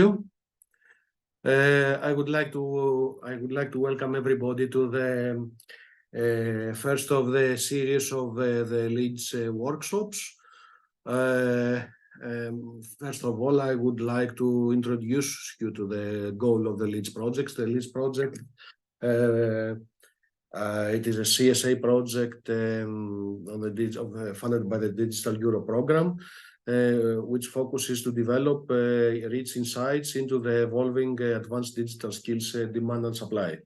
I would like to welcome everybody to the first of the series of the LEADS workshops. First of all, I would like to introduce you to the goal of the LEADS project. The LEADS project, it is a CSA project funded by the Digital Euro program, which focuses to develop rich insights into the evolving advanced digital skills demand and supply.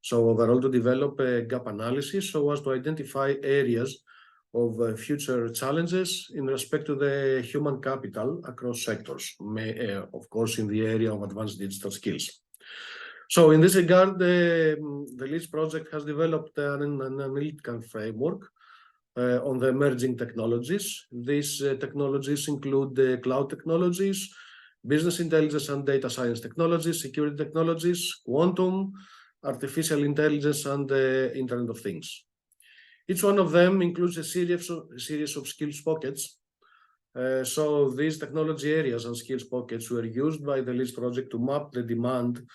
So overall, to develop a gap analysis so as to identify areas of future challenges in respect to the human capital across sectors, of course in the area of advanced digital skills. So in this regard, the LEADS project has developed an analytical framework on the emerging technologies. These technologies include cloud technologies, business intelligence and data science technologies, security technologies, quantum, artificial intelligence, and Internet of Things. Each one of them includes a series of skills pockets. So these technology areas and skills pockets were used by the LEADS project to map the demand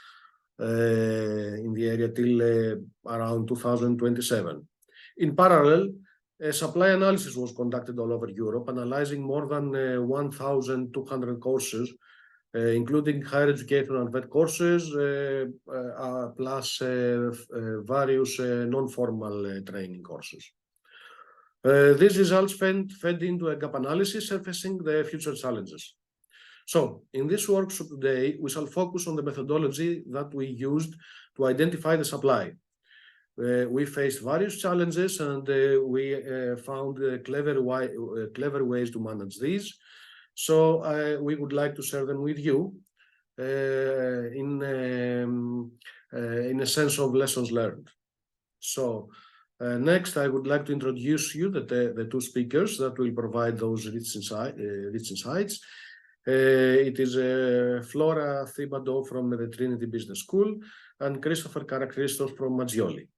in the area till around 2027. In parallel, a supply analysis was conducted all over Europe, analyzing more than 1,200 courses, including higher education and vet courses, plus various non-formal training courses. These results fed into a gap analysis surfacing the future challenges. So, in this workshop today, we shall focus on the methodology that we used to identify the supply. We faced various challenges and we found clever ways to manage these. So we would like to share them with you in a sense of lessons learned. So next, I would like to introduce you the two speakers that will provide those rich insights. It is Flora Thibado from the Trinity Business School and Christopher Karakristos from Maggioli.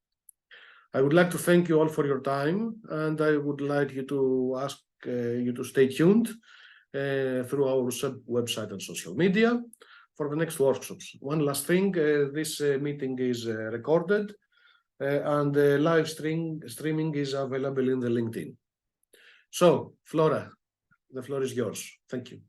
I would like to thank you all for your time, and I would like you to ask you to stay tuned through our website and social media for the next workshops. One last thing, this meeting is recorded and the live streaming is available in the LinkedIn. So, Flora, the floor is yours. Thank you.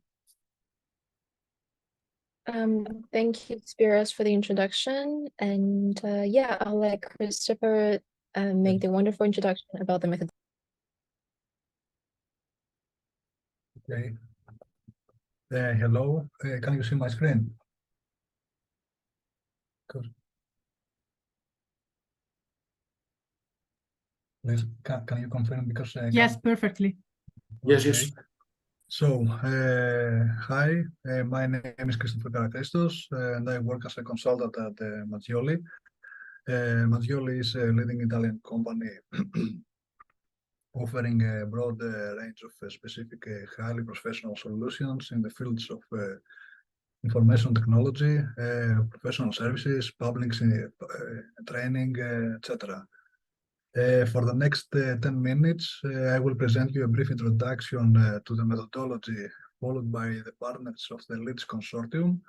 Thank you, Spiros, for the introduction. And yeah, I'll let Christopher make the wonderful introduction about the method. Okay. Hello. Can you see my screen? Good. Please, can you confirm? Because yes, perfectly. Okay. Yes. So, hi, my name is Christopher Karakristos, and I work as a consultant at Maggioli. Maggioli is a leading Italian company offering a broad range of specific, highly professional solutions in the fields of information technology, professional services, public training, etc. For the next 10 minutes, I will present you a brief introduction to the methodology followed by the partners of the LEADS consortium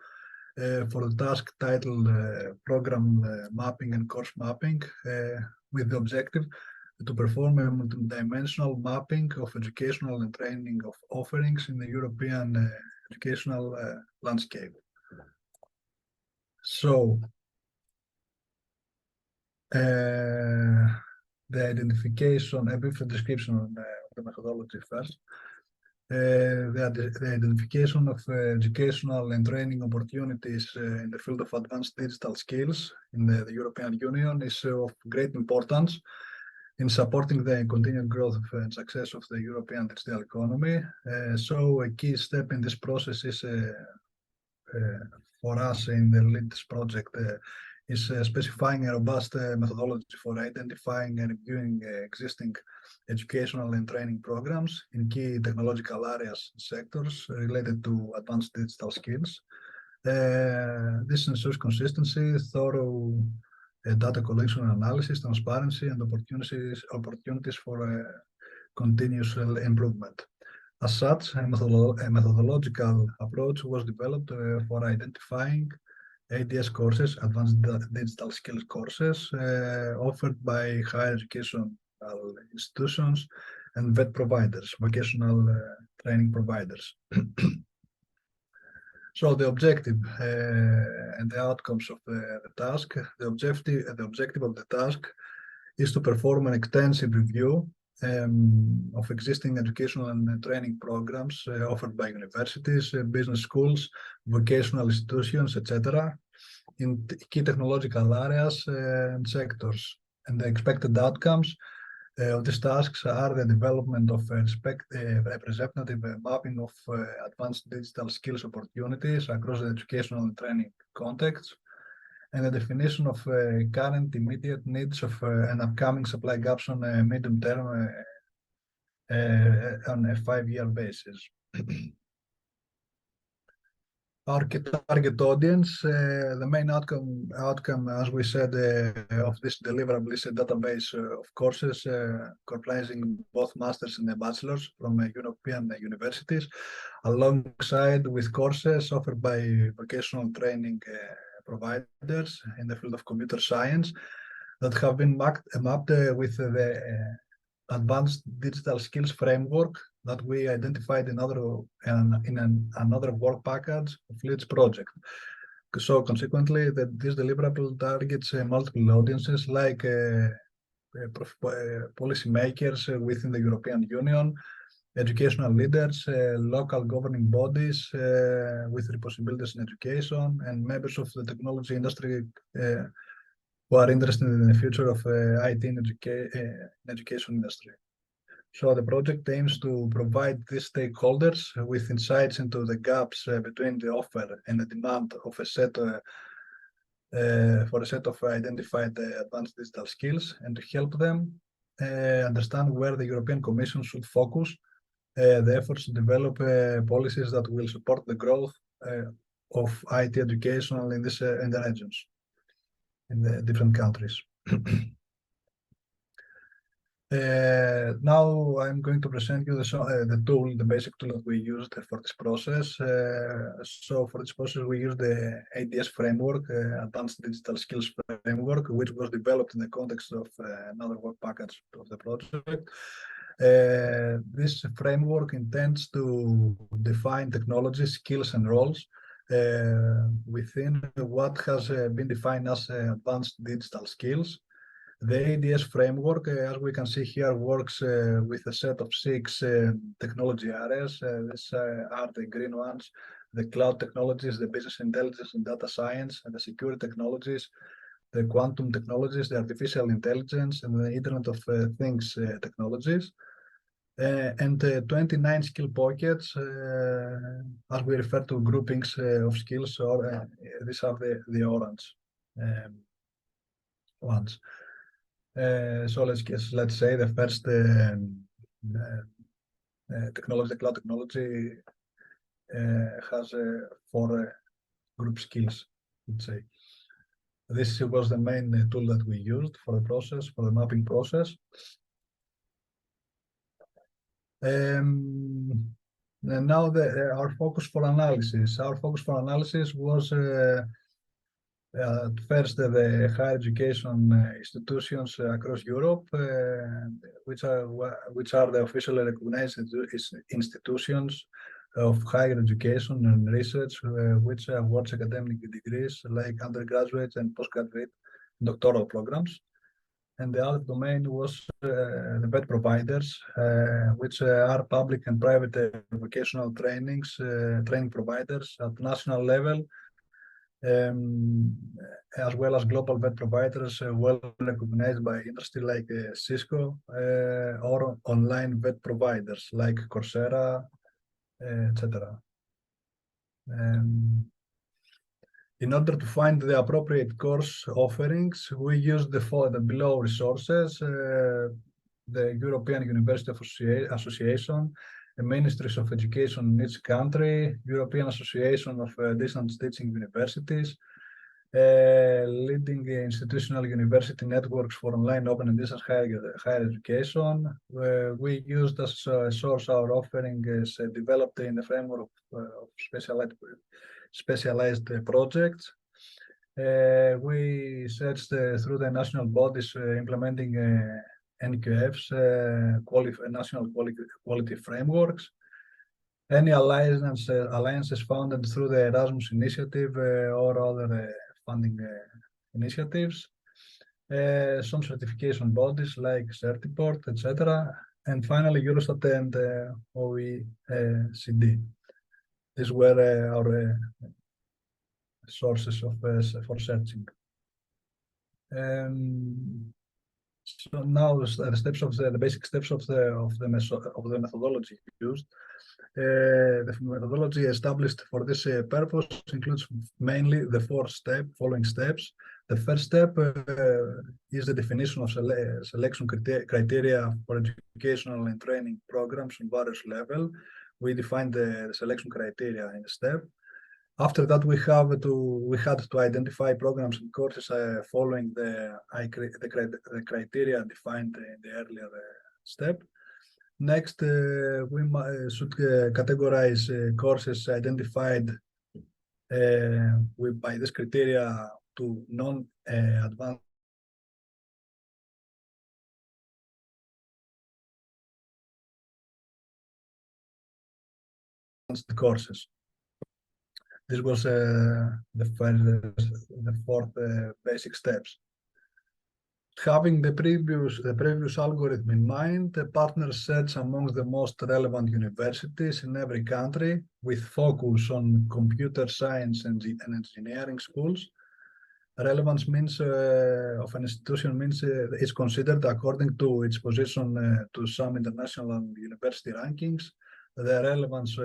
for the task titled Program Mapping and Course Mapping, with the objective to perform a multidimensional mapping of educational and training of offerings in the European educational landscape. So, the identification, a brief description of the methodology first. The identification of educational and training opportunities in the field of advanced digital skills in the European Union is of great importance in supporting the continued growth and success of the European digital economy. So a key step in this process is for us in the LEADS project is specifying a robust methodology for identifying and reviewing existing educational and training programs in key technological areas and sectors related to advanced digital skills. This ensures consistency, thorough data collection and analysis, transparency, and opportunities for continuous improvement. As such, a methodological approach was developed for identifying ADS courses, Advanced Digital Skills courses, offered by higher educational institutions and VET providers, vocational training providers. So the objective and the outcomes of the task. The objective of the task is to perform an extensive review of existing educational and training programs offered by universities, business schools, vocational institutions, etc., in key technological areas and sectors. And the expected outcomes of these tasks are the development of representative mapping of advanced digital skills opportunities across the educational and training contexts, and the definition of current immediate needs of and upcoming supply gaps on a medium term on a 5-year basis. Our target audience, the main outcome, as we said, of this deliverable is a database of courses comprising both masters and bachelors from European universities, alongside with courses offered by vocational training providers in the field of computer science that have been mapped with the advanced digital skills framework that we identified in another work package of LEADS project. So consequently, this deliverable targets multiple audiences like policymakers within the European Union, educational leaders, local governing bodies with responsibilities in education, and members of the technology industry who are interested in the future of IT in education industry. So the project aims to provide these stakeholders with insights into the gaps between the offer and the demand of a set for a set of identified advanced digital skills, and to help them understand where the European Commission should focus the efforts to develop policies that will support the growth of IT education in the regions, in the different countries. Now I'm going to present you the basic tool that we used for this process. So for this process, we used the ADS framework, Advanced Digital Skills Framework, which was developed in the context of another work package of the project. This framework intends to define technology, skills, and roles within what has been defined as advanced digital skills. The ADS framework, as we can see here, works with a set of 6 technology areas. These are the green ones: the cloud technologies, the business intelligence and data science, and the security technologies, the quantum technologies, the artificial intelligence, and the Internet of Things technologies. And 29 skill pockets, as we refer to groupings of skills, or these are the orange ones. So let's say the first technology, the cloud technology, has 4 group skills, let's say. This was the main tool that we used for the process, for the mapping process. And now our focus for analysis. Our focus for analysis was first the higher education institutions across Europe, which are the officially recognized institutions of higher education and research, which awards academic degrees like undergraduate and postgraduate doctoral programs. And the other domain was the VET providers, which are public and private vocational training providers at national level, as well as global VET providers well recognized by industry like Cisco, or online VET providers like Coursera, etc. In order to find the appropriate course offerings, we used the below resources: the European University Association, the Ministries of Education in each country, European Association of Distance Teaching Universities, leading institutional university networks for online open and distance higher education. We used as a source our offering is developed in the framework of specialized projects. We searched through the national bodies implementing NQFs, national quality frameworks. Any alliances founded through the Erasmus initiative or other funding initiatives, some certification bodies like Certiport, etc. And finally, Eurostat and OECD. These were our sources for searching. So now the steps of the basic steps of the methodology used. The methodology established for this purpose includes mainly the following steps. The first step is the definition of selection criteria for educational and training programs on various levels. We defined the selection criteria in a step. After that, we had to identify programs and courses following the criteria defined in the earlier step. Next, we should categorize courses identified by this criteria to non-advanced courses. This was the fourth basic steps. Having the previous algorithm in mind, the partners search amongst the most relevant universities in every country with focus on computer science and engineering schools. Relevance means of an institution means it's considered according to its position to some international university rankings, the relevance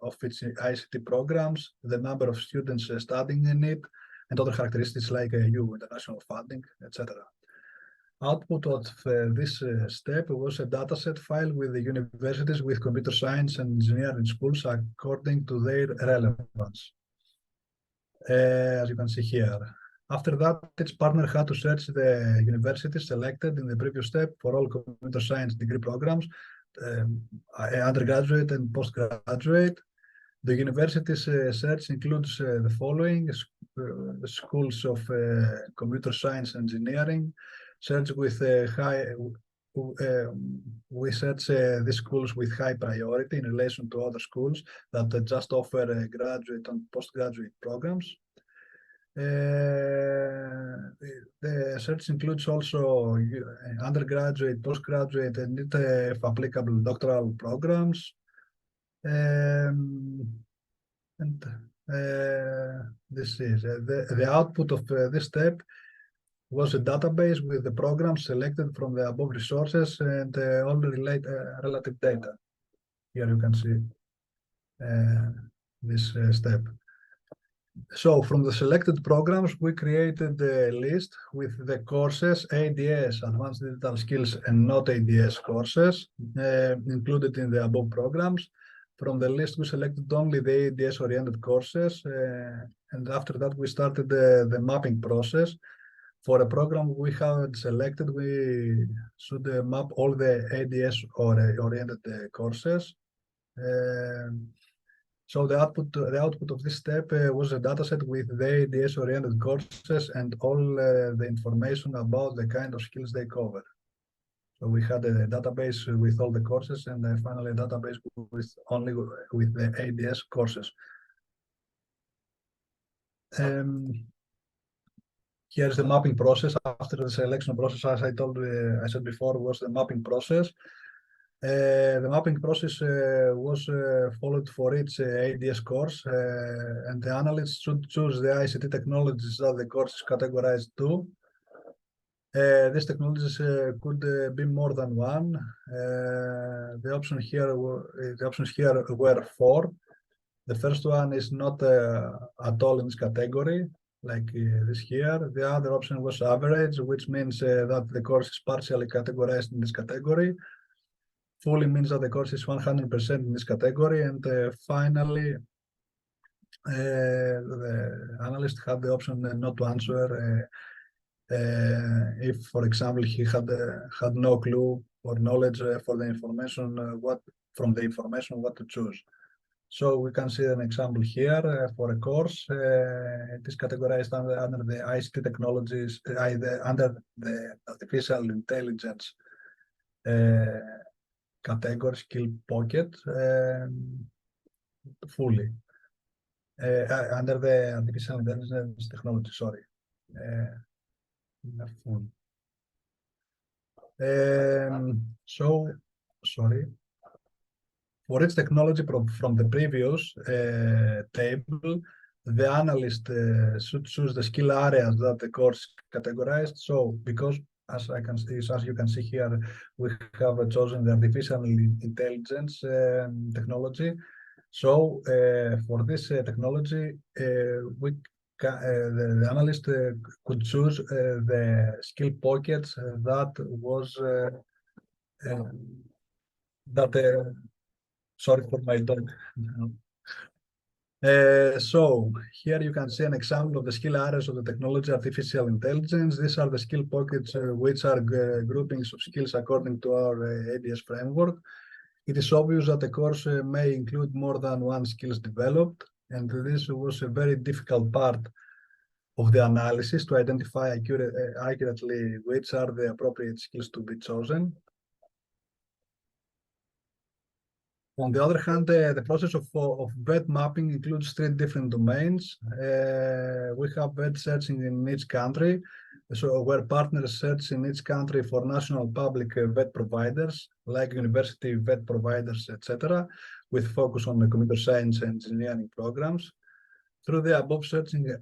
of its ICT programs, the number of students studying in it, and other characteristics like international funding, etc. Output of this step was a dataset file with the universities with computer science and engineering schools according to their relevance, as you can see here. After that, each partner had to search the universities selected in the previous step for all computer science degree programs, undergraduate and postgraduate. The university's search includes the following: schools of computer science engineering. Search with we search these schools with high priority in relation to other schools that just offer graduate and postgraduate programs. The search includes also undergraduate, postgraduate, and if applicable, doctoral programs. This is the output of this step was a database with the programs selected from the above resources and all the relative data. Here you can see this step. So from the selected programs, we created a list with the courses, ADS, Advanced Digital Skills, and not ADS courses included in the above programs. From the list, we selected only the ADS-oriented courses, and after that, we started the mapping process. For a program we have selected, we should map all the ADS-oriented courses. So the output of this step was a dataset with the ADS-oriented courses and all the information about the kind of skills they cover. So we had a database with all the courses and finally a database with only with the ADS courses. Here's the mapping process. After the selection process, as I said before, was the mapping process. The mapping process was followed for each ADS course, and the analyst should choose the ICT technologies that the course is categorized to. These technologies could be more than one. The options here were four. The first one is not at all in this category, like this here. The other option was average, which means that the course is partially categorized in this category. Fully means that the course is 100% in this category. And finally, the analyst had the option not to answer if, for example, he had no clue or knowledge for the information, from the information what to choose. So we can see an example here for a course. It is categorized under the ICT technologies, under the artificial intelligence category skill pocket fully. Under the artificial intelligence technology, sorry. Full. Sorry. For each technology from the previous table, the analyst should choose the skill areas that the course categorized. So, because as you can see here, we have chosen the artificial intelligence technology. So, for this technology, the analyst could choose the skill pockets that was sorry for my dog. So here you can see an example of the skill areas of the technology artificial intelligence. These are the skill pockets which are groupings of skills according to our ADS framework. It is obvious that the course may include more than one skills developed, and this was a very difficult part of the analysis to identify accurately which are the appropriate skills to be chosen. On the other hand, the process of VET mapping includes 3 different domains. We have VET searching in each country, so where partners search in each country for national public VET providers, like university VET providers, etc., with focus on the computer science and engineering programs. Through the above searching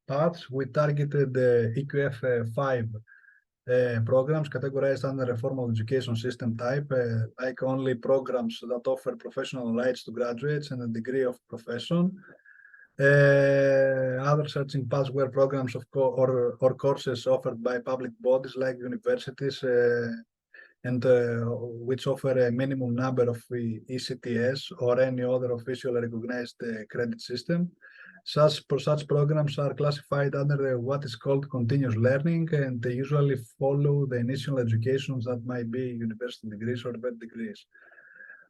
paths, we targeted the EQF 5 programs categorized under a formal education system type, like only programs that offer professional rights to graduates and a degree of profession. Other searching paths were programs or courses offered by public bodies like universities and which offer a minimum number of ECTS or any other officially recognized credit system. Such programs are classified under what is called continuous learning, and they usually follow the initial educations that might be university degrees or VET degrees.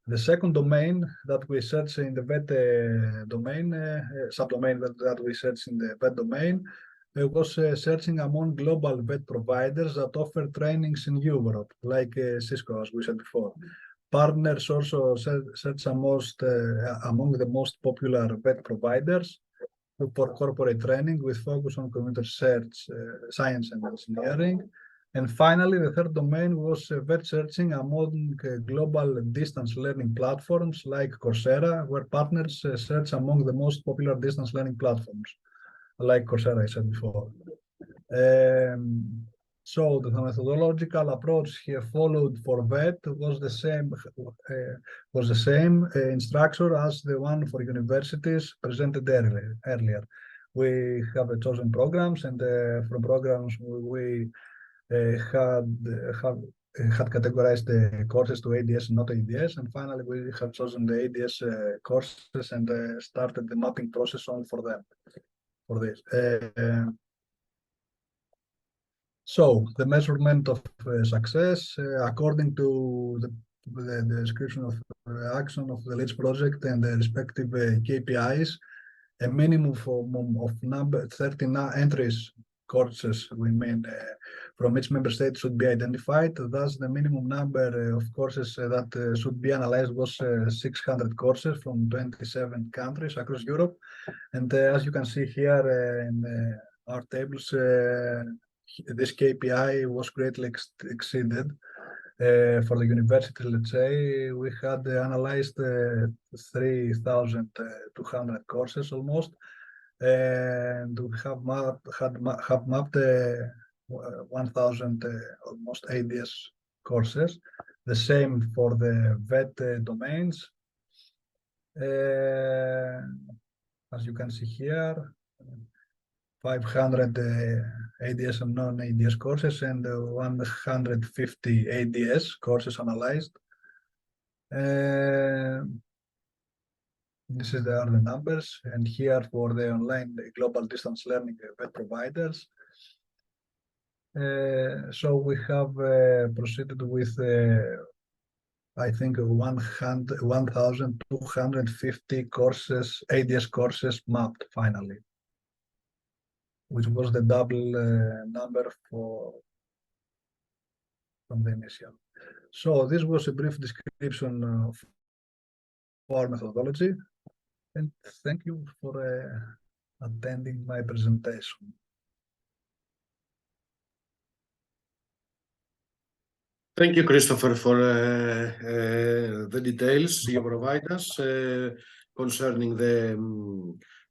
The second domain that we search in the VET domain, subdomain that we search in the VET domain, was searching among global VET providers that offer trainings in Europe, like Cisco, as we said before. Partners also search among the most popular VET providers for corporate training with focus on computer science and engineering. And finally, the third domain was VET searching among global distance learning platforms like Coursera, where partners search among the most popular distance learning platforms, like Coursera, I said before. So the methodological approach here followed for VET was the same in structure as the one for universities presented earlier. We have chosen programs, and from programs we had categorized the courses to ADS and not ADS, and finally we have chosen the ADS courses and started the mapping process only for them. For this. So the measurement of success, according to the description of action of the LEADS project and the respective KPIs, a minimum of 30 entries courses we mean from each member state should be identified. Thus, the minimum number of courses that should be analyzed was 600 courses from 27 countries across Europe. And as you can see here in our tables, this KPI was greatly exceeded. For the university, let's say, we had analyzed 3,200 courses almost, and we have mapped 1,000 almost ADS courses. The same for the VET domains. As you can see here, 500 ADS and non-ADS courses and 150 ADS courses analyzed. This is are the numbers, and here for the online global distance learning web providers. So we have proceeded with I think 1,250 courses, ADS courses mapped finally, which was the double number from the initial. So this was a brief description of our methodology, and thank you for attending my presentation. Thank you, Christopher, for the details you provide us concerning the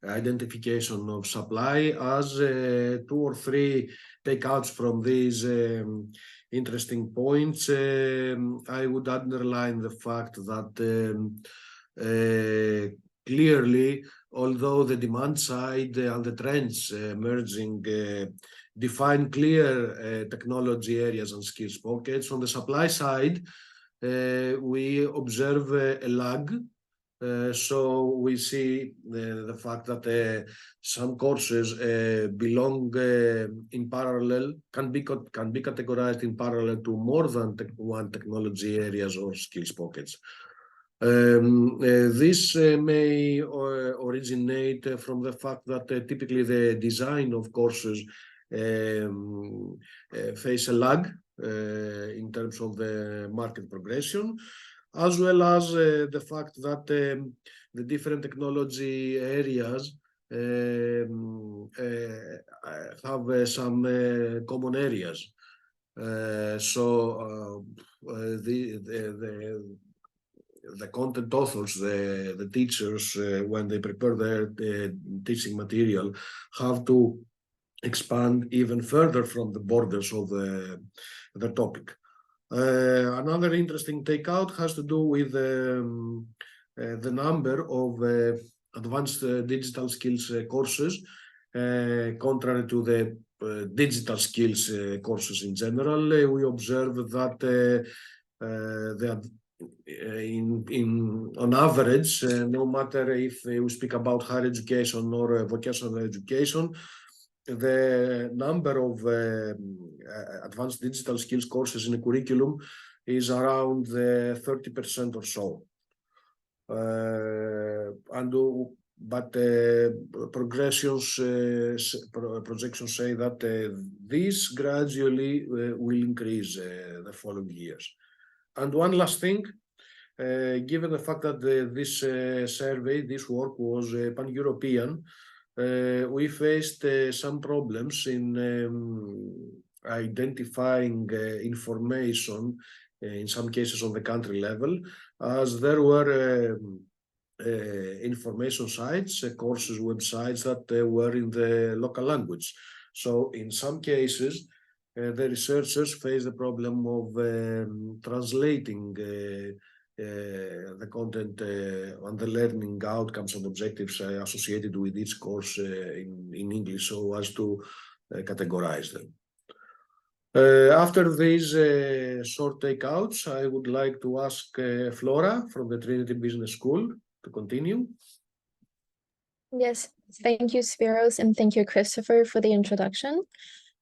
identification of supply. As 2 or 3 takeouts from these interesting points, I would underline the fact that clearly, although the demand side and the trends emerging define clear technology areas and skills pockets, on the supply side, we observe a lag. So we see the fact that some courses belong in parallel, can be categorized in parallel to more than one technology areas or skills pockets. This may originate from the fact that typically the design of courses face a lag in terms of the market progression, as well as the fact that the different technology areas have some common areas. So the content authors, the teachers, when they prepare their teaching material, have to expand even further from the borders of the topic. Another interesting takeout has to do with the number of advanced digital skills courses, contrary to the digital skills courses in general. We observe that on average, no matter if we speak about higher education or vocational education, the number of advanced digital skills courses in a curriculum is around 30% or so. But projections say that this gradually will increase the following years. And one last thing, given the fact that this survey, this work was pan-European, we faced some problems in identifying information, in some cases on the country level, as there were information sites, courses, websites that were in the local language. So in some cases, the researchers face the problem of translating the content and the learning outcomes and objectives associated with each course in English, so as to categorize them. After these short takeouts, I would like to ask Flora from the Trinity Business School to continue. Yes, thank you, Spiros, and thank you, Christopher, for the introduction.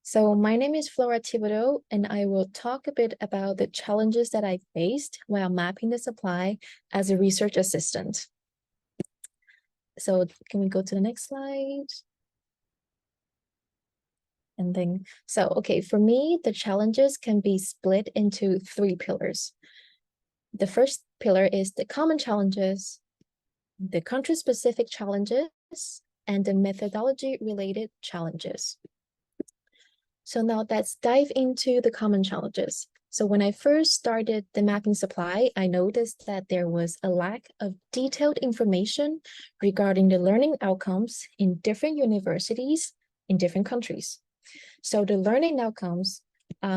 So my name is Flora Thibodeau, and I will talk a bit about the challenges that I faced while mapping the supply as a research assistant. So can we go to the next slide? And then, okay, for me, the challenges can be split into 3 pillars. The first pillar is the common challenges, the country-specific challenges, and the methodology-related challenges. So now let's dive into the common challenges. So when I first started the mapping supply, I noticed that there was a lack of detailed information regarding the learning outcomes in different universities in different countries. So the learning outcomes,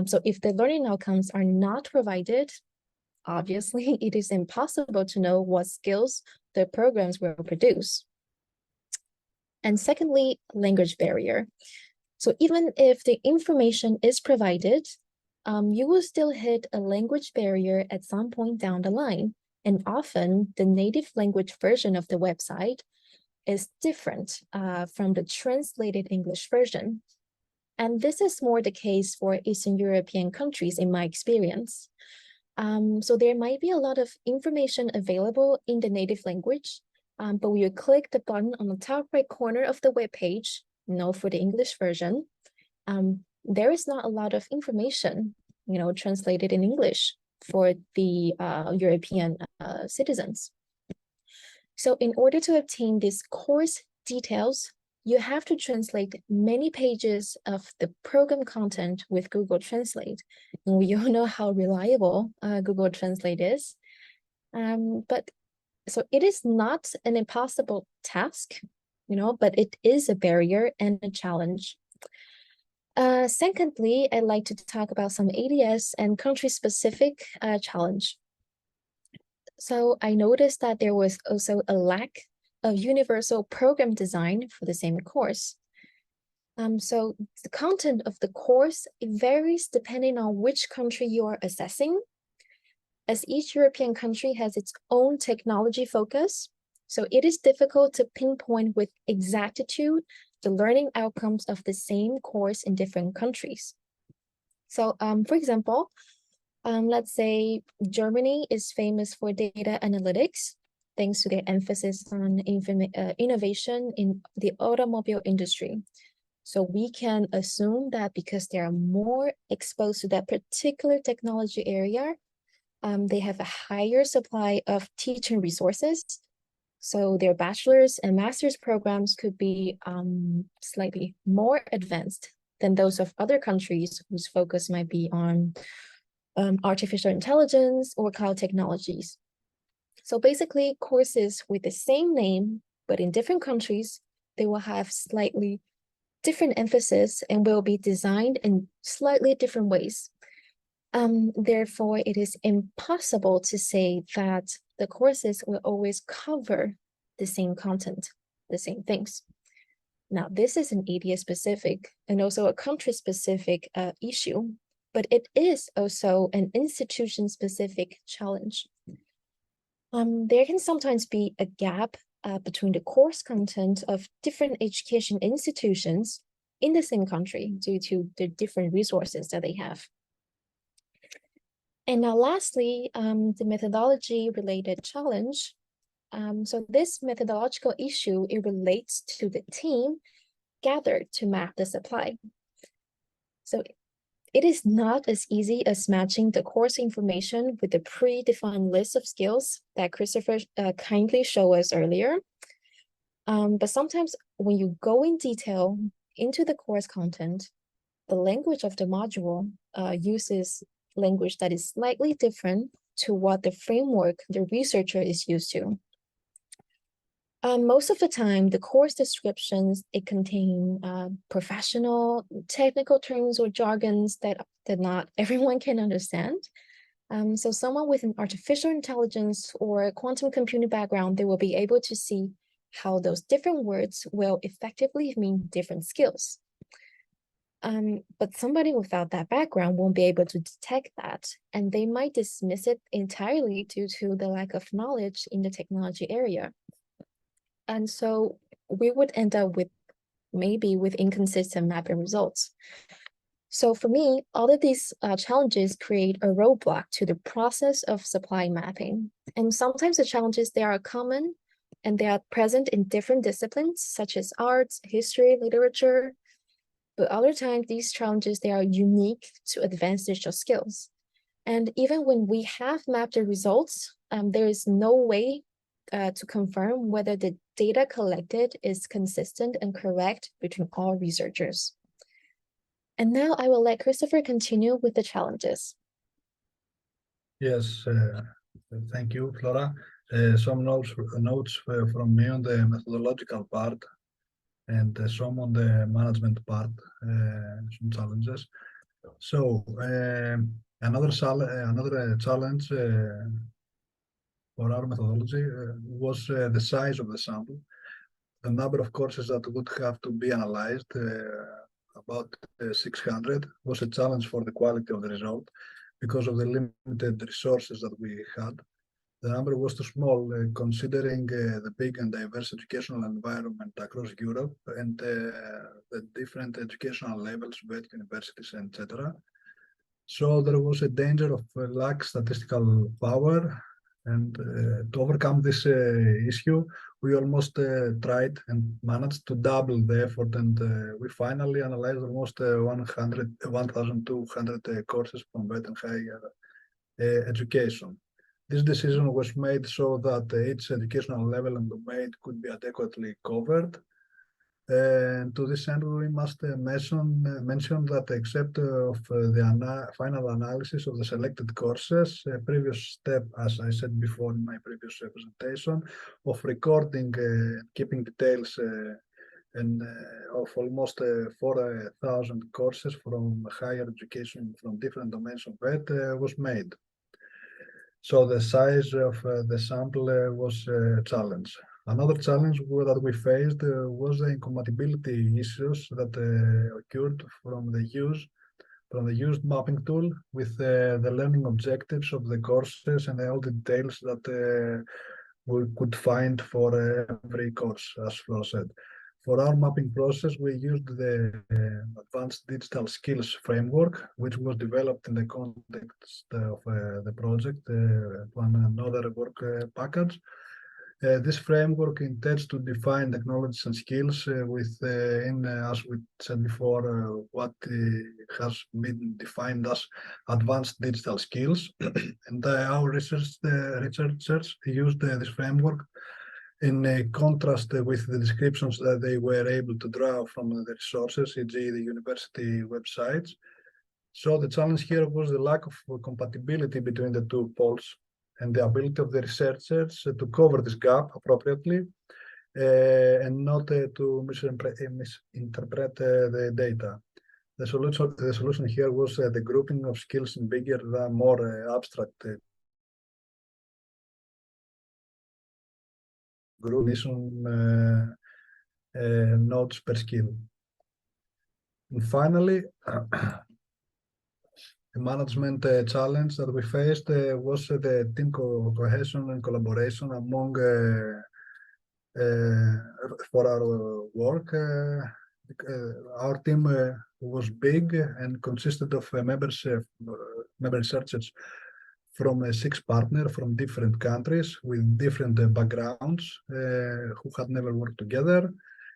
so if the learning outcomes are not provided, obviously it is impossible to know what skills the programs will produce. And secondly, language barrier. So even if the information is provided, you will still hit a language barrier at some point down the line. And often the native language version of the website is different from the translated English version. And this is more the case for Eastern European countries in my experience. So there might be a lot of information available in the native language, but when you click the button on the top right corner of the web page, for the English version, there is not a lot of information, translated in English for the European citizens. So in order to obtain these course details, you have to translate many pages of the program content with Google Translate. And we all know how reliable Google Translate is. But so it is not an impossible task, but it is a barrier and a challenge. Secondly, I'd like to talk about some ADS and country-specific challenge. So I noticed that there was also a lack of universal program design for the same course. So the content of the course, it varies depending on which country you are assessing, as each European country has its own technology focus. So it is difficult to pinpoint with exactitude the learning outcomes of the same course in different countries. So for example, let's say Germany is famous for data analytics, thanks to their emphasis on innovation in the automobile industry. So we can assume that because they are more exposed to that particular technology area, they have a higher supply of teaching resources. So their bachelor's and master's programs could be slightly more advanced than those of other countries whose focus might be on artificial intelligence or cloud technologies. So basically, courses with the same name, but in different countries, they will have slightly different emphasis and will be designed in slightly different ways. Therefore, it is impossible to say that the courses will always cover the same content, the same things. Now, this is an ADS specific and also a country specific issue, but it is also an institution specific challenge. There can sometimes be a gap between the course content of different education institutions in the same country due to the different resources that they have. And now lastly, the methodology related challenge. So this methodological issue, it relates to the team gathered to map the supply. So it is not as easy as matching the course information with the predefined list of skills that Christopher kindly showed us earlier. But sometimes when you go in detail into the course content, the language of the module uses language that is slightly different to what the framework the researcher is used to. Most of the time, the course descriptions, it contain professional, technical terms or jargons that not everyone can understand. So someone with an artificial intelligence or quantum computing background, they will be able to see how those different words will effectively mean different skills. But somebody without that background won't be able to detect that, and they might dismiss it entirely due to the lack of knowledge in the technology area. And so we would end up with inconsistent mapping results. So for me, all of these challenges create a roadblock to the process of supply mapping. And sometimes the challenges, they are common and they are present in different disciplines such as arts, history, literature. But other times, these challenges, they are unique to advanced digital skills. And even when we have mapped the results, there is no way to confirm whether the data collected is consistent and correct between all researchers. And now I will let Christopher continue with the challenges. Yes, thank you, Flora. Some notes from me on the methodological part and some on the management part, some challenges. So another challenge for our methodology was the size of the sample. The number of courses that would have to be analyzed, about 600, was a challenge for the quality of the result because of the limited resources that we had. The number was too small, considering the big and diverse educational environment across Europe and the different educational levels, both universities, etc. So there was a danger of lack statistical power, and to overcome this issue, we almost tried and managed to double the effort, and we finally analyzed almost 1,200 courses from wet and higher education. This decision was made so that each educational level and domain could be adequately covered. And to this end, we must mention that except of the final analysis of the selected courses, a previous step, as I said before in my previous presentation, of recording and keeping details of almost 4,000 courses from higher education from different domains of VET was made. So the size of the sample was a challenge. Another challenge that we faced was the incompatibility issues that occurred from the used mapping tool with the learning objectives of the courses and all the details that we could find for every course, as Flora said. For our mapping process, we used the Advanced Digital Skills Framework, which was developed in the context of the project, another work package. This framework intends to define technologies and skills as we said before, what has been defined as advanced digital skills. And our researchers used this framework in contrast with the descriptions that they were able to draw from the resources, e.g. the university websites. So the challenge here was the lack of compatibility between the two poles and the ability of the researchers to cover this gap appropriately and not to misinterpret the data. The solution here was the grouping of skills in bigger than more abstract groups nodes per skill. And finally, the management challenge that we faced was the team cohesion and collaboration among for our work. Our team was big and consisted of member researchers from 6 partners from different countries with different backgrounds who had never worked together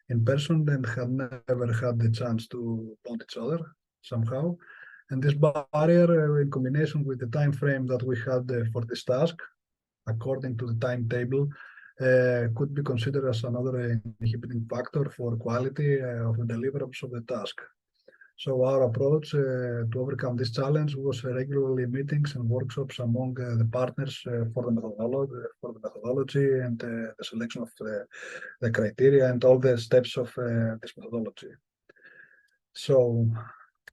in person and had never had the chance to bond each other somehow. And this barrier, in combination with the time frame that we had for this task, according to the timetable, could be considered as another inhibiting factor for quality of the deliverables of the task. So our approach to overcome this challenge was regularly meetings and workshops among the partners for the methodology and the selection of the criteria and all the steps of this methodology. So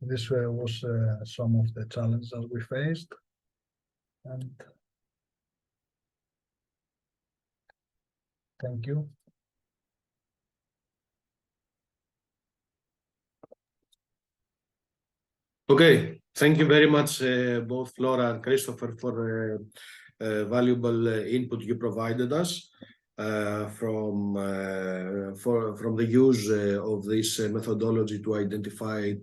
this was some of the challenges that we faced. And thank you. Okay, thank you very much, both Flora and Christopher, for valuable input you provided us from the use of this methodology to identify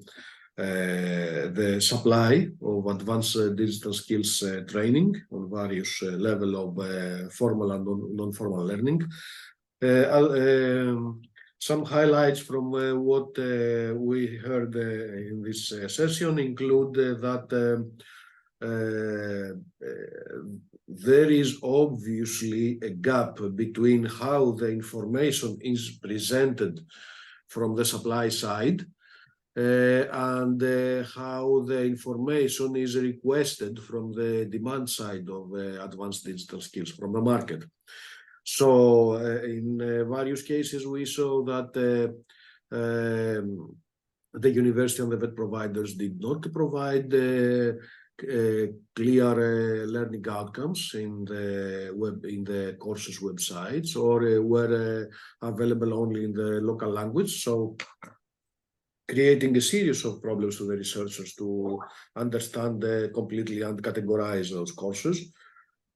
the supply of advanced digital skills training on various levels of formal and non-formal learning. Some highlights from what we heard in this session include that there is obviously a gap between how the information is presented from the supply side and how the information is requested from the demand side of advanced digital skills from the market. So in various cases, we saw that the university and the VET providers did not provide clear learning outcomes in the courses websites, or were available only in the local language. So creating a series of problems to the researchers to understand completely and categorize those courses.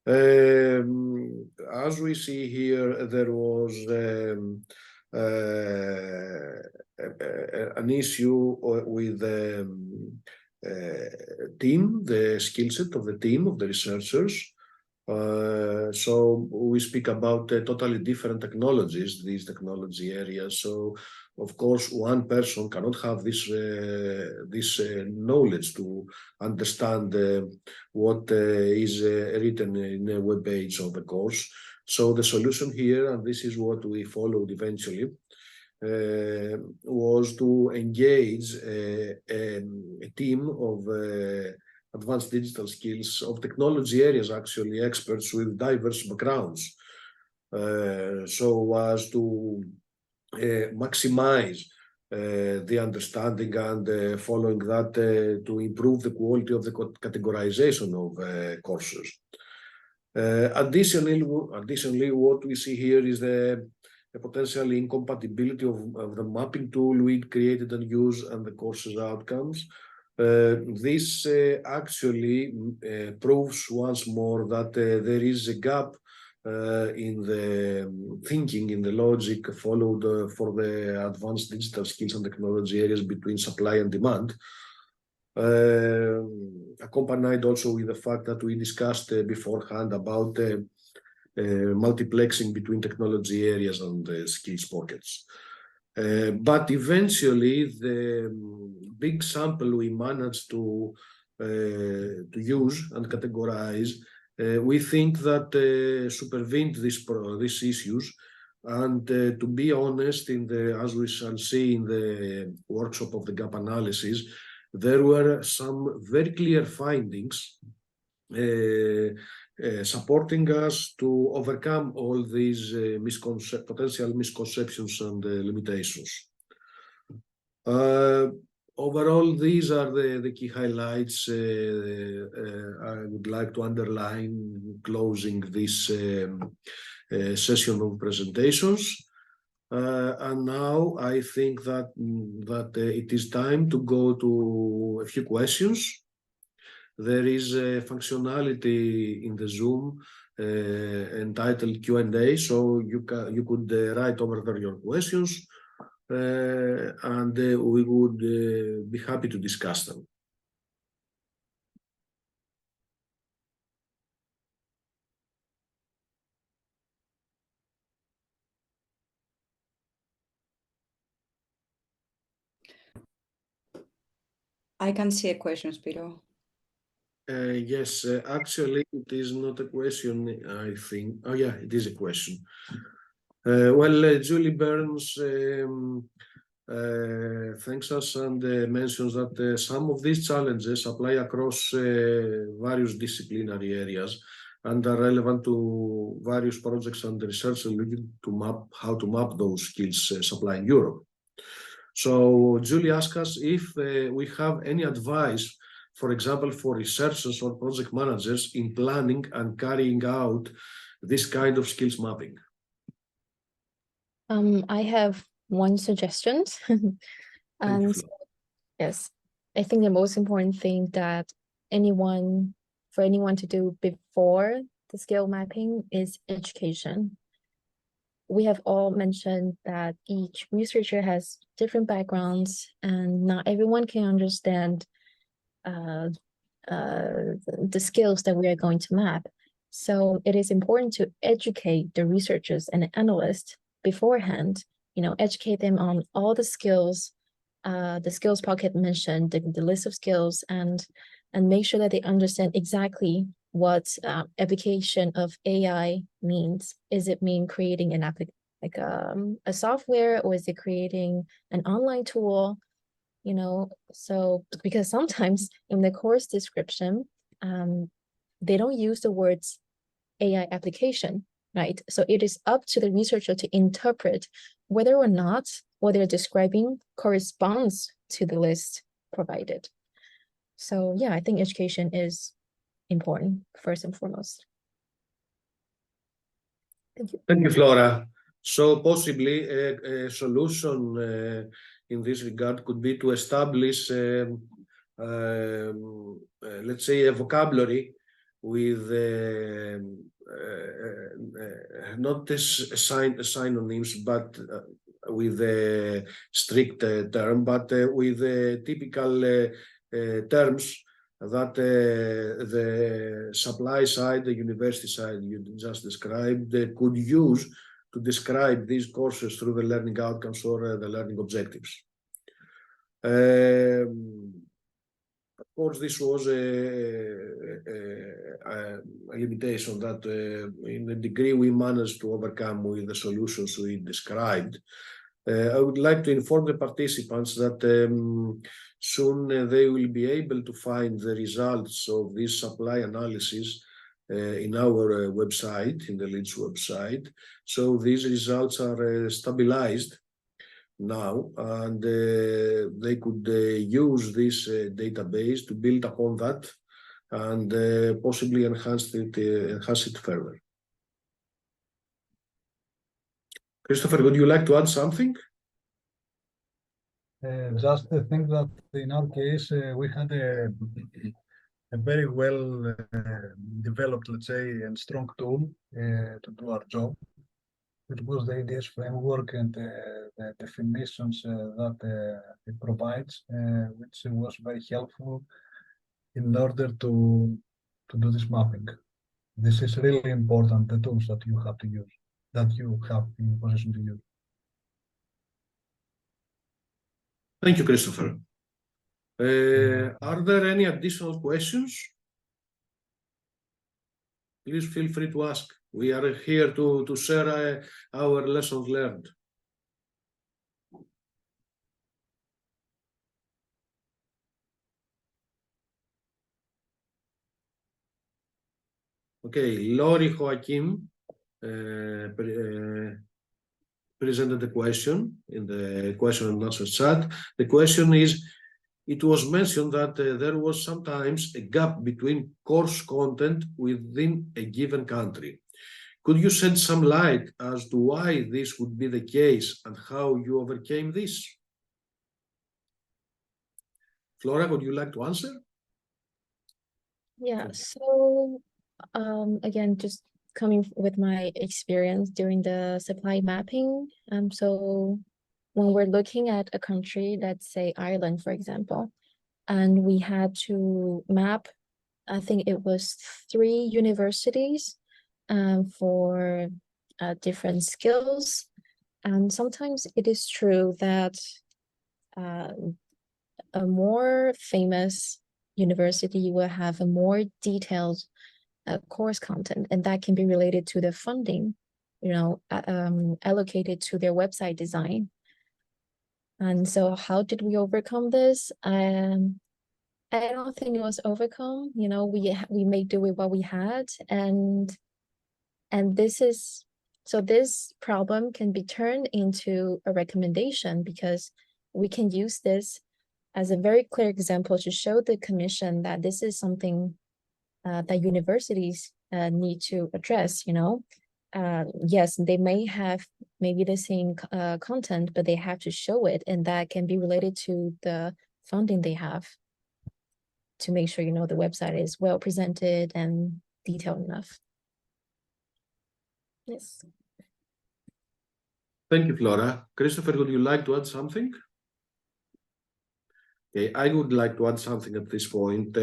As we see here, there was an issue with the team, the skill set of the team of the researchers. So we speak about totally different technologies, these technology areas. So of course, one person cannot have this knowledge to understand what is written in a web page of the course. So the solution here, and this is what we followed eventually, was to engage a team of advanced digital skills of technology areas, actually experts with diverse backgrounds, so as to maximize the understanding and following that to improve the quality of the categorization of courses. Additionally, what we see here is the potential incompatibility of the mapping tool we created and used and the course's outcomes. This actually proves once more that there is a gap in the thinking, in the logic followed for the advanced digital skills and technology areas between supply and demand. Accompanied also with the fact that we discussed beforehand about multiplexing between technology areas and skills pockets. But eventually, the big sample we managed to use and categorize, we think that supervene these issues. And to be honest, as we shall see in the workshop of the gap analysis, there were some very clear findings supporting us to overcome all these potential misconceptions and limitations. Overall, these are the key highlights I would like to underline closing this session of presentations. And now I think that it is time to go to a few questions. There is a functionality in the Zoom entitled Q&A, so you could write over there your questions, and we would be happy to discuss them. I can see a question, Spiro. Yes, actually, it is not a question, I think. Oh, yeah, it is a question. Well, Julie Burns thanks us and mentions that some of these challenges apply across various disciplinary areas and are relevant to various projects and research looking to map how to map those skills supply in Europe. So Julie asked us if we have any advice, for example, for researchers or project managers in planning and carrying out this kind of skills mapping. I have one suggestion. And yes, I think the most important thing that for anyone to do before the skill mapping is education. We have all mentioned that each researcher has different backgrounds and not everyone can understand the skills that we are going to map. So it is important to educate the researchers and the analysts beforehand, educate them on all the skills pocket mentioned, the list of skills, and make sure that they understand exactly what application of AI means. Is it mean creating an a software, or is it creating an online tool? So because sometimes in the course description, they don't use the words AI application, right? So it is up to the researcher to interpret whether or not what they're describing corresponds to the list provided. So yeah, I think education is important first and foremost. Thank you. Thank you, Flora. So possibly a solution in this regard could be to establish, let's say, a vocabulary with not as synonyms, but with a strict term, but with typical terms that the supply side, the university side you just described, could use to describe these courses through the learning outcomes or the learning objectives. Of course, this was a limitation that in the degree we managed to overcome with the solutions we described. I would like to inform the participants that soon they will be able to find the results of this supply analysis in our website, in the LEADS website. So these results are stabilized now, and they could use this database to build upon that and possibly enhance it further. Christopher, would you like to add something? Just the thing that in our case, we had a very well developed, let's say, and strong tool to do our job. It was the ADS framework and the definitions that it provides, which was very helpful in order to do this mapping. This is really important, the tools that you have to use, that you have in position to use. Thank you, Christopher. Are there any additional questions? Please feel free to ask. We are here to share our lessons learned. Okay, Lori Joaquim presented the question in the question and answer chat. The question is, it was mentioned that there was sometimes a gap between course content within a given country. Could you shed some light as to why this would be the case and how you overcame this? Flora, would you like to answer? Yeah, so again, just coming with my experience during the supply mapping. So when we're looking at a country, let's say Ireland, for example, and we had to map, I think it was 3 universities for different skills. And sometimes it is true that a more famous university will have a more detailed course content, and that can be related to the funding, allocated to their website design. And so how did we overcome this? I don't think it was overcome. We made do with what we had, and this problem can be turned into a recommendation, because we can use this as a very clear example to show the commission that this is something that universities need to address. Yes, they may have maybe the same content, but they have to show it, and that can be related to the funding they have to make sure the website is well presented and detailed enough. Yes. Thank you, Flora. Christopher, would you like to add something? Okay, I would like to add something at this point.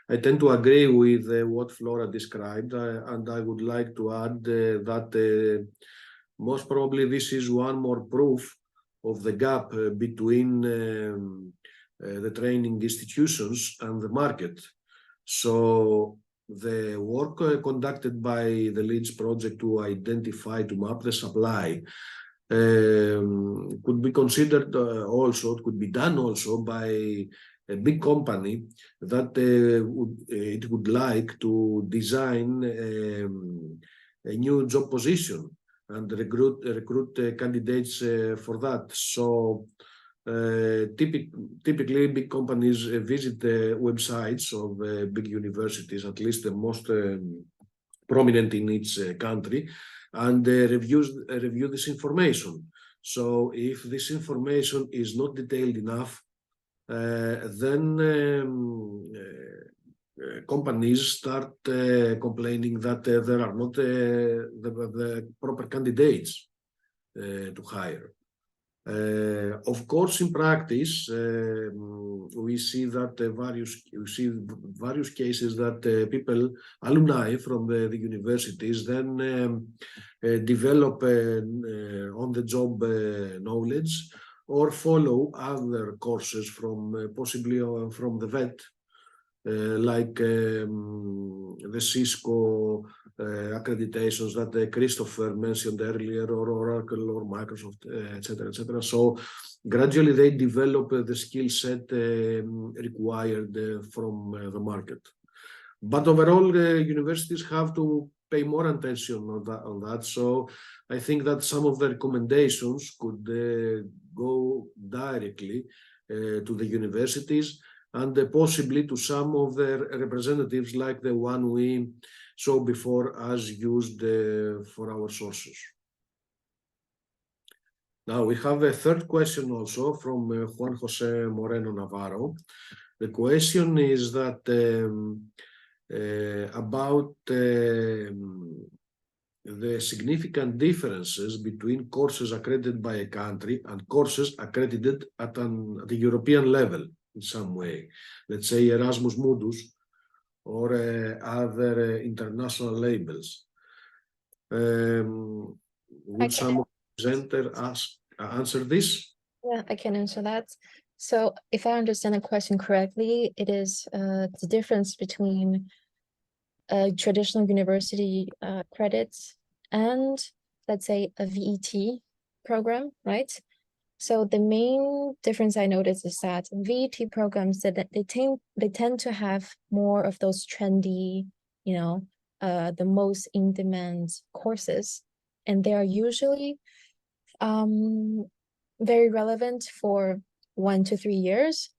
I tend to agree with what Flora described, and I would like to add that most probably this is one more proof of the gap between the training institutions and the market. So the work conducted by the LEADS project to identify, to map the supply could be considered also, it could be done also by a big company that it would like to design a new job position and recruit candidates for that. So typically big companies visit the websites of big universities, at least the most prominent in each country, and review this information. So if this information is not detailed enough, then companies start complaining that there are not the proper candidates to hire. Of course, in practice, we see that various cases that people, alumni from the universities, then develop on-the-job knowledge or follow other courses from possibly from the VET, like the Cisco accreditations that Christopher mentioned earlier, or Oracle or Microsoft, etc., etc. So gradually they develop the skill set required from the market. But overall, universities have to pay more attention on that. So I think that some of the recommendations could go directly to the universities, and possibly to some of their representatives, like the one we saw before as used for our sources. Now we have a third question also from Juan Jose Moreno Navarro. The question is that about the significant differences between courses accredited by a country and courses accredited at the European level in some way, let's say Erasmus Mundus or other international labels. Would some presenter answer this? Yeah, I can answer that. So if I understand the question correctly, it is the difference between traditional university credits and, let's say, a VET program, right? So the main difference I noticed is that VET programs, that they tend to have more of those trendy, the most in-demand courses, and they are usually very relevant for 1 to 3 years.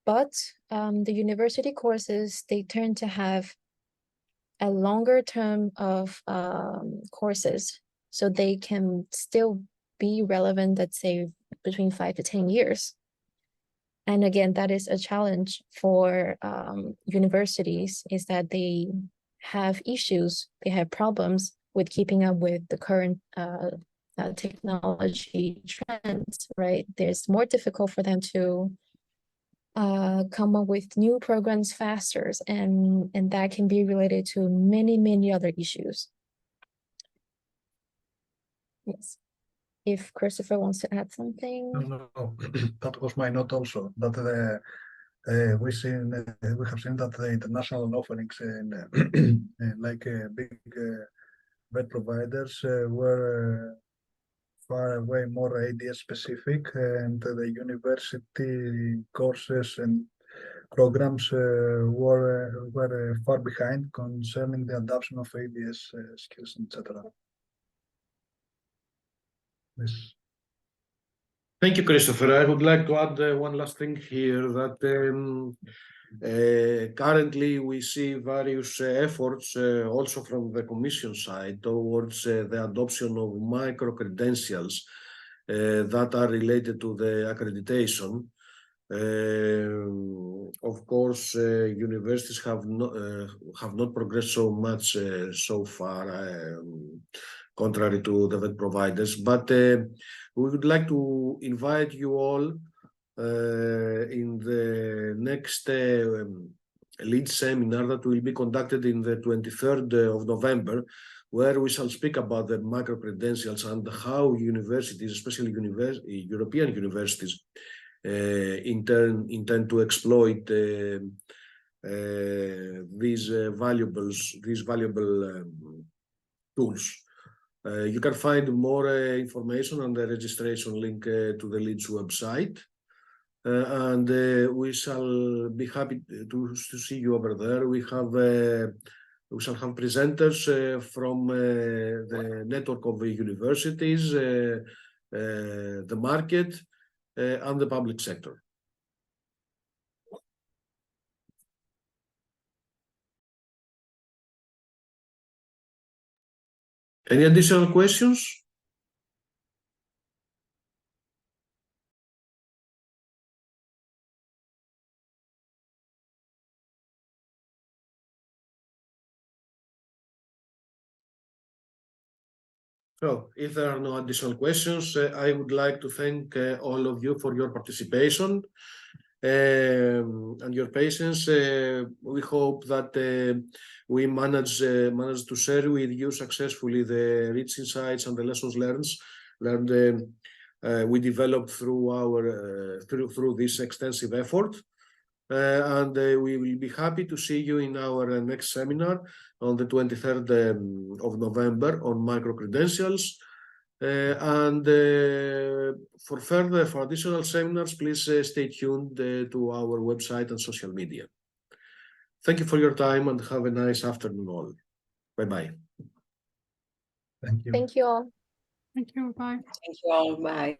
But the university courses, they tend to have a longer term of courses, so they can still be relevant, let's say, between 5 to 10 years. And again, that is a challenge for universities, is that they have issues, they have problems with keeping up with the current technology trends, right? There's more difficult for them to come up with new programs faster, and that can be related to many other issues. Yes. If Christopher wants to add something. No. That was my note also, that we have seen that the international offerings in like big VET providers were far way more ADS specific, and the university courses and programs were far behind concerning the adoption of ADS skills, etc. Yes. Thank you, Christopher. I would like to add one last thing here, that currently we see various efforts also from the Commission side towards the adoption of micro-credentials that are related to the accreditation. Of course, universities have not progressed so much so far, contrary to the VET providers, but we would like to invite you all in the next LEADS seminar that will be conducted in the 23rd of November, where we shall speak about the micro-credentials and how universities, especially European universities, intend to exploit these valuable tools. You can find more information on the registration link to the LEADS website, and we shall be happy to see you over there. We shall have presenters from the network of the universities, the market, and the public sector. Any additional questions? So, if there are no additional questions, I would like to thank all of you for your participation and your patience. We hope that we managed to share with you successfully the rich insights and the lessons learned we developed through our through this extensive effort. And we will be happy to see you in our next seminar on the 23rd of November on micro-credentials. For additional seminars, please stay tuned to our website and social media. Thank you for your time and have a nice afternoon all. Bye-bye. Thank you. Thank you all. Thank you. Bye. Thank you all. Bye.